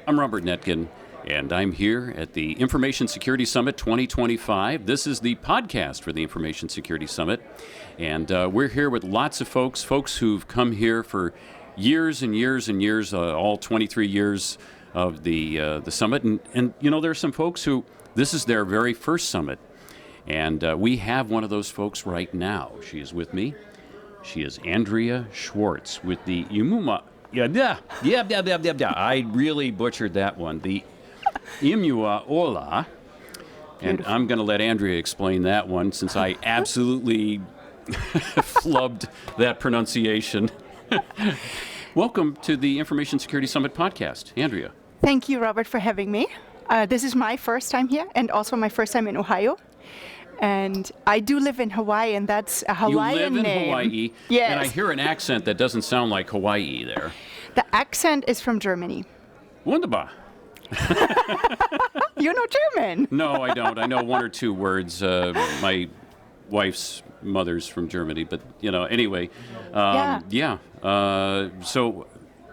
I'm Robert Nettgen, and I'm here at the Information Security Summit 2025. This is the podcast for the Information Security Summit, and we're here with lots of folks who've come here for years and years and years, all 23 years of the summit. And you know, there are some folks who this is their very first summit, and we have one of those folks right now. She is with me. She is Andrea Schwarz with the Imuma. Yeah. I really butchered that one. The Imua. And I'm going to let Andrea explain that one since I absolutely flubbed that pronunciation. Welcome to the Information Security Summit podcast, Andrea. Thank you, Robert, for having me. This is my first time here and also my first time in Ohio. And I do live in Hawaii, and that's a Hawaiian name. You live in Hawaii, yes. And I hear an accent that doesn't sound like Hawaii there. The accent is from Germany. Wunderbar. You know German? No, I don't. I know one or two words. My wife's mother's from Germany, but, you know, anyway. So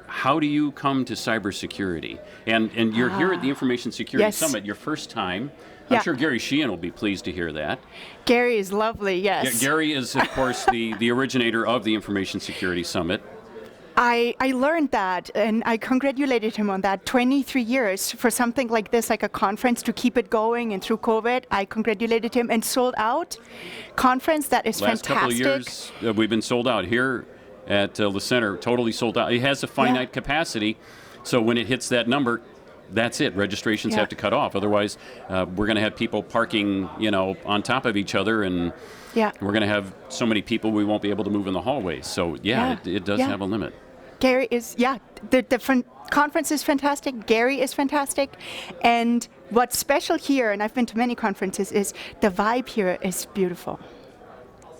how do you come to cybersecurity? And you're here at the Information Security Summit, your first time. I'm sure Gary Sheehan will be pleased to hear that. Gary is lovely, yes. Yeah, Gary is, of course, the originator of the Information Security Summit. I learned that, and I congratulated him on that. 23 years for something like this, like a conference, to keep it going, and through COVID, I congratulated him and sold out. Conference that is fantastic. Last couple of years, we've been sold out here at the center, totally sold out. It has a finite capacity, so when it hits that number, that's it. Registrations have to cut off. Otherwise, we're going to have people parking, you know, on top of each other, and we're going to have so many people we won't be able to move in the hallways. So, it does have a limit. Gary is, the conference is fantastic. Gary is fantastic. And what's special here, and I've been to many conferences, is the vibe here is beautiful.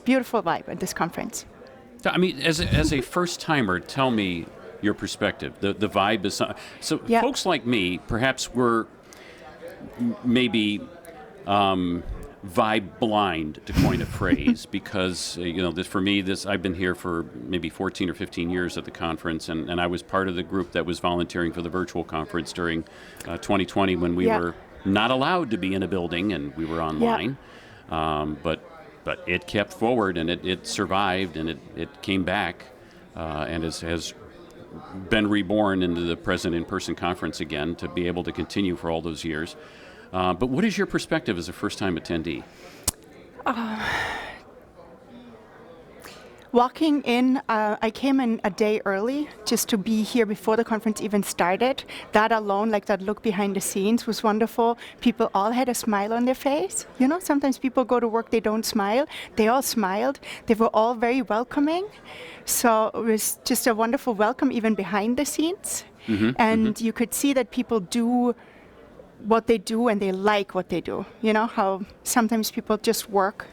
Beautiful vibe at this conference. I mean, as a first-timer, tell me your perspective. The vibe is so. Folks like me, perhaps we're maybe vibe blind, to coin a phrase, because for me, I've been here for maybe 14 or 15 years at the conference, and I was part of the group that was volunteering for the virtual conference during 2020 when we were not allowed to be in a building and we were online. But it kept forward, and it survived, and it came back, and has been reborn into the present in-person conference again to be able to continue for all those years. But what is your perspective as a first-time attendee? Walking in, I came in a day early just to be here before the conference even started. That alone, like that look behind the scenes, was wonderful. People all had a smile on their face. You know, sometimes people go to work, they don't smile. They all smiled. They were all very welcoming. So it was just a wonderful welcome even behind the scenes. And you could see that people do what they do and they like what they do. You know, how sometimes people just work,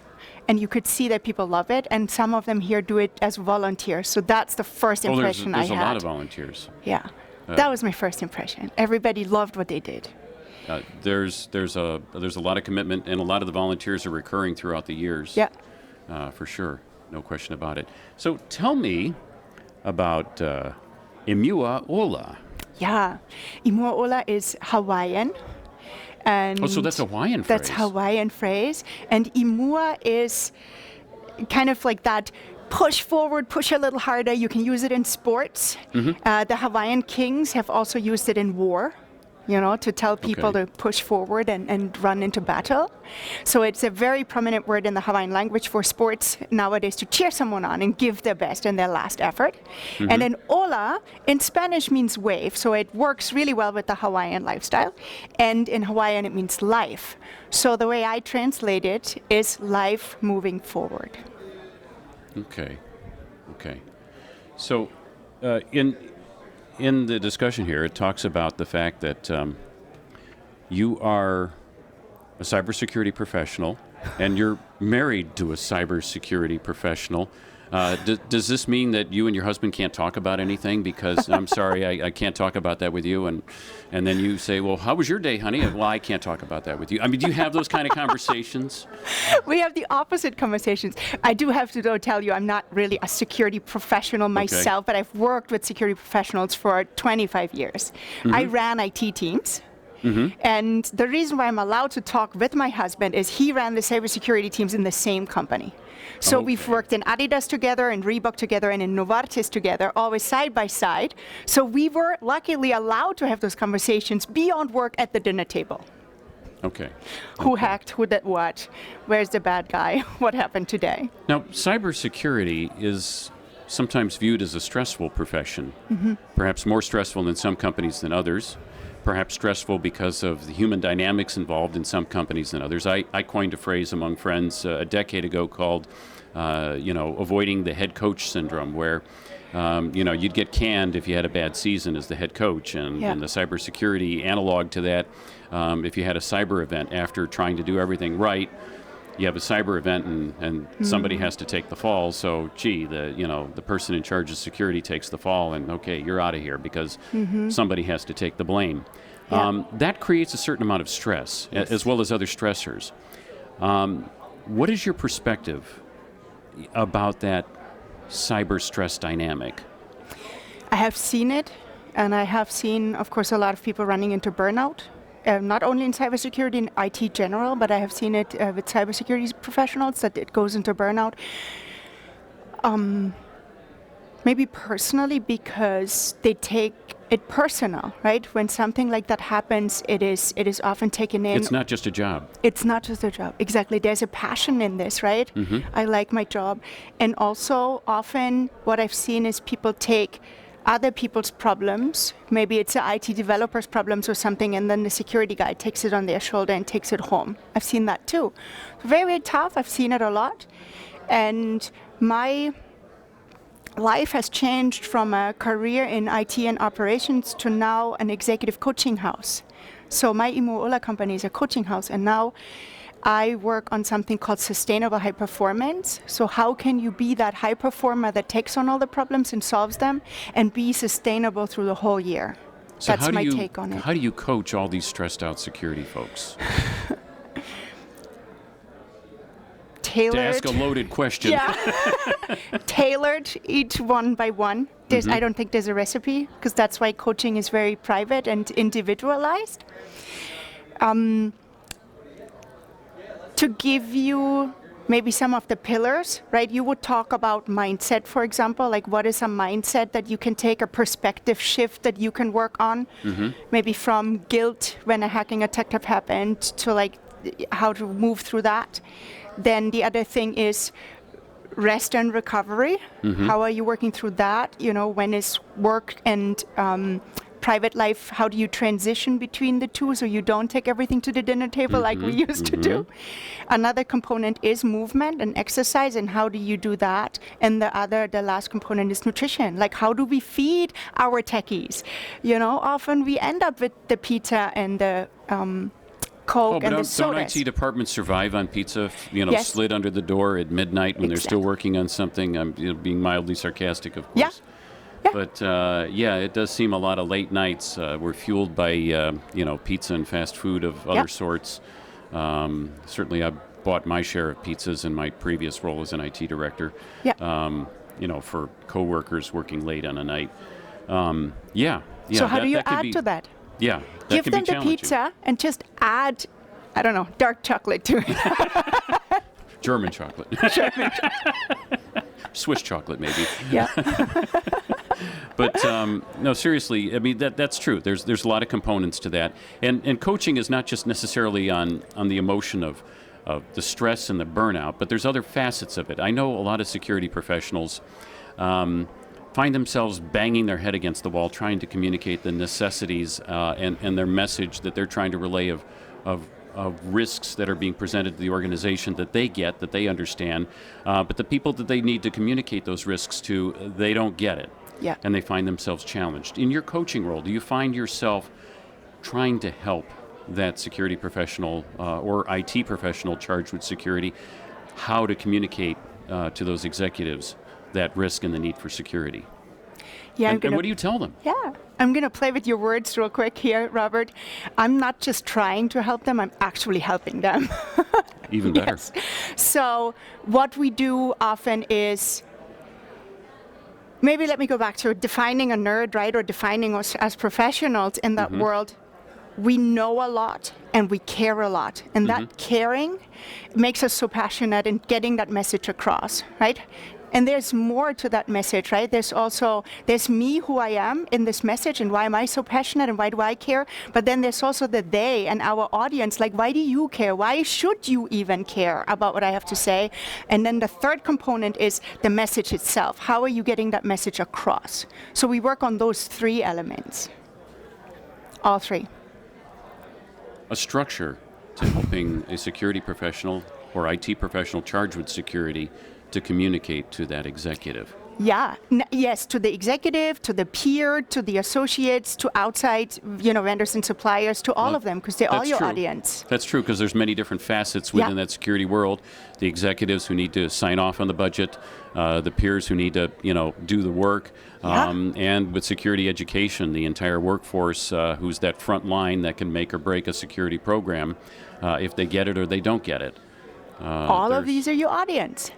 and you could see that people love it, and some of them here do it as volunteers. So that's the first impression I had. There's a lot of volunteers. Yeah, that was my first impression. Everybody loved what they did. There's a lot of commitment, and a lot of the volunteers are recurring throughout the years. Yeah, for sure, no question about it. So tell me about Imua Ola. Yeah, Imua Ola is Hawaiian. And so that's a Hawaiian phrase. That's Hawaiian phrase. And Imua is kind of like that push forward, push a little harder. You can use it in sports. The Hawaiian kings have also used it in war, to tell people to push forward and run into battle. So it's a very prominent word in the Hawaiian language for sports nowadays to cheer someone on and give their best in their last effort. And then ola in Spanish means wave, so it works really well with the Hawaiian lifestyle. And in Hawaiian it means life. So the way I translate it is life moving forward. Okay. So in the discussion here, it talks about the fact that you are a cybersecurity professional, and you're married to a cybersecurity professional. Does this mean that you and your husband can't talk about anything? Because I'm sorry, I can't talk about that with you. And then you say, well, how was your day, honey? Well, I can't talk about that with you. I mean, do you have those kind of conversations? We have the opposite conversations. I do have to, though, tell you, I'm not really a security professional myself, but I've worked with security professionals for 25 years. I ran IT teams. And the reason why I'm allowed to talk with my husband is he ran the cybersecurity teams in the same company. So we've worked in Adidas together, in Reebok together, and in Novartis together, always side by side. So we were luckily allowed to have those conversations beyond work at the dinner table. Okay. Who hacked? Who did what? Where's the bad guy? What happened today? Now, cybersecurity is sometimes viewed as a stressful profession, perhaps more stressful in some companies than others. Perhaps stressful because of the human dynamics involved in some companies than others. I coined a phrase among friends a decade ago called, avoiding the head coach syndrome, where, you'd get canned if you had a bad season as the head coach. And the cybersecurity analog to that, if you had a cyber event after trying to do everything right, you have a cyber event and somebody has to take the fall. So, the person in charge of security takes the fall, and okay, you're out of here because somebody has to take the blame. That creates a certain amount of stress, as well as other stressors. What is your perspective about that cyber stress dynamic? I have seen it, and I have seen, of course, a lot of people running into burnout. Not only in cybersecurity, in IT general, but I have seen it with cybersecurity professionals that it goes into burnout. Maybe personally because they take it personal, right? When something like that happens, it is often taken in. It's not just a job. It's not just a job. Exactly. There's a passion in this, right? I like my job. And also often what I've seen is people take other people's problems, maybe it's an IT developer's problems or something, and then the security guy takes it on their shoulder and takes it home. I've seen that too. Very, very tough. I've seen it a lot. And my life has changed from a career in IT and operations to now an executive coaching house. So my Imo company is a coaching house, and now I work on something called sustainable high performance. So how can you be that high performer that takes on all the problems and solves them and be sustainable through the whole year? So that's my take on it. How do you coach all these stressed out security folks? Tailored. To ask a loaded question. Yeah. Tailored each one by one. I don't think there's a recipe, because that's why coaching is very private and individualized. To give you maybe some of the pillars, right? You would talk about mindset, for example, like what is a mindset that you can take, a perspective shift that you can work on, maybe from guilt when a hacking attack have happened to like how to move through that. Then the other thing is rest and recovery. How are you working through that? When is work and private life, how do you transition between the two so you don't take everything to the dinner table like we used to do? Another component is movement and exercise, and how do you do that? And the last component is nutrition. Like, how do we feed our techies? Often we end up with the pizza and the Coke and the sodas. Don't IT departments survive on pizza, Yes. slid under the door at midnight when they're still working on something? I'm being mildly sarcastic, of course. Yeah. Yeah. But, it does seem a lot of late nights were fueled by, pizza and fast food of other sorts. Certainly I bought my share of pizzas in my previous role as an IT director, for coworkers working late on a night. So how do you add to that? Yeah. Give them the pizza and just add, I don't know, dark chocolate to it. German chocolate. Swiss chocolate, maybe. Yeah. But no, seriously, I mean that's true. There's a lot of components to that, and coaching is not just necessarily on the emotion of the stress and the burnout, but there's other facets of it. I know a lot of security professionals find themselves banging their head against the wall, trying to communicate the necessities and their message that they're trying to relay of risks that are being presented to the organization that they get, that they understand, but the people that they need to communicate those risks to, they don't get it. Yeah. And they find themselves challenged. In your coaching role, do you find yourself trying to help that security professional or IT professional charged with security how to communicate to those executives that risk and the need for security. Yeah, And what do you tell them? Yeah, I'm going to play with your words real quick here, Robert. I'm not just trying to help them, I'm actually helping them. Even better. Yes. So what we do often is, maybe let me go back to defining a nerd, right, or defining us as professionals in that world. We know a lot and we care a lot. And that caring makes us so passionate in getting that message across, right? And there's more to that message, right? There's me, who I am in this message, and why am I so passionate, and why do I care? But then there's also the they and our audience, like, why do you care? Why should you even care about what I have to say? And then the third component is the message itself. How are you getting that message across? So we work on those three elements. All three. A structure to helping a security professional or IT professional charged with security to communicate to that executive. Yeah, yes, to the executive, to the peer, to the associates, to outside, vendors and suppliers, to all of them, because they're all your audience. That's true, because there's many different facets within that security world. The executives who need to sign off on the budget, the peers who need to, do the work, and with security education, the entire workforce who's that front line that can make or break a security program if they get it or they don't get it. All of these are your audience.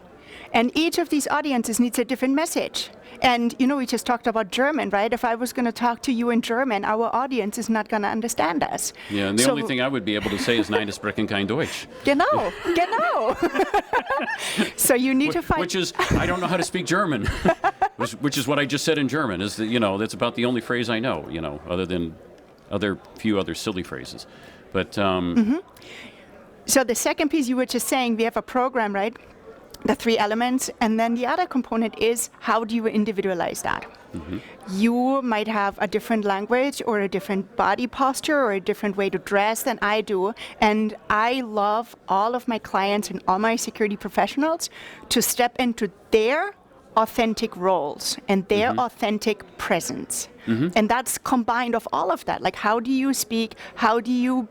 And each of these audiences needs a different message. And, we just talked about German, right? If I was going to talk to you in German, our audience is not going to understand us. Yeah, and the only thing I would be able to say is Nein, ich spreche kein Deutsch. Genau. So you need to find... Which is, I don't know how to speak German. Which is what I just said in German. Is that, that's about the only phrase I know, other than few other silly phrases. But... So the second piece you were just saying, we have a program, right? The three elements, and then the other component is, how do you individualize that? You might have a different language or a different body posture or a different way to dress than I do, and I love all of my clients and all my security professionals to step into their authentic roles and their authentic presence. And that's combined of all of that. Like, how do you speak? How do you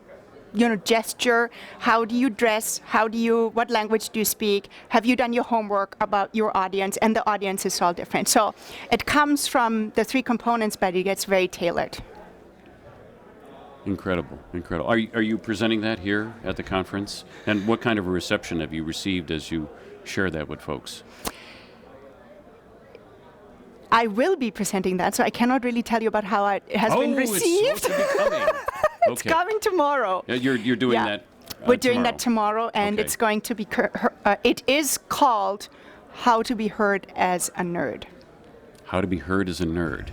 gesture, how do you dress, what language do you speak, have you done your homework about your audience, and the audience is all different. So it comes from the three components, but it gets very tailored. Incredible. Are you presenting that here at the conference? And what kind of a reception have you received as you share that with folks? I will be presenting that, so I cannot really tell you about how it has been received. It's supposed to be coming. It's coming tomorrow. You're doing that. We're doing that tomorrow, and it's going to be. It is called "How to Be Heard as a Nerd." How to be heard as a nerd.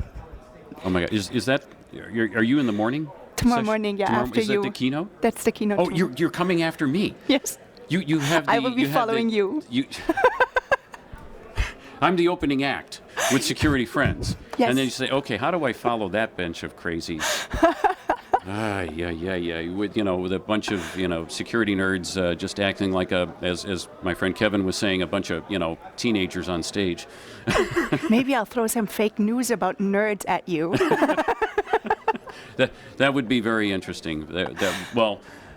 Oh my God! Is that? Are you in the morning? Tomorrow morning, yeah. After is you. Is that the keynote? That's the keynote. Oh, you're coming after me. Yes. You have. I will be following you. I'm the opening act with security friends. Yes. And then you say, okay, how do I follow that bench of crazies? Yeah. With a bunch of, security nerds just acting like as my friend Kevin was saying, a bunch of, teenagers on stage. Maybe I'll throw some fake news about nerds at you. That would be very interesting.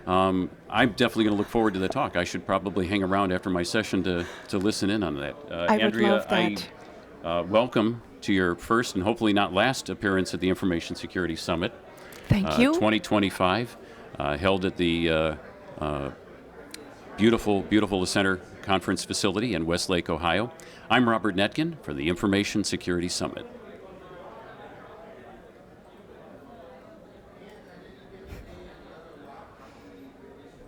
I'm definitely going to look forward to the talk. I should probably hang around after my session to listen in on that. Andrea, would love that. Welcome to your first and hopefully not last appearance at the Information Security Summit. Thank you. 2025, held at the beautiful Center Conference Facility in Westlake, Ohio. I'm Robert Nettgen for the Information Security Summit.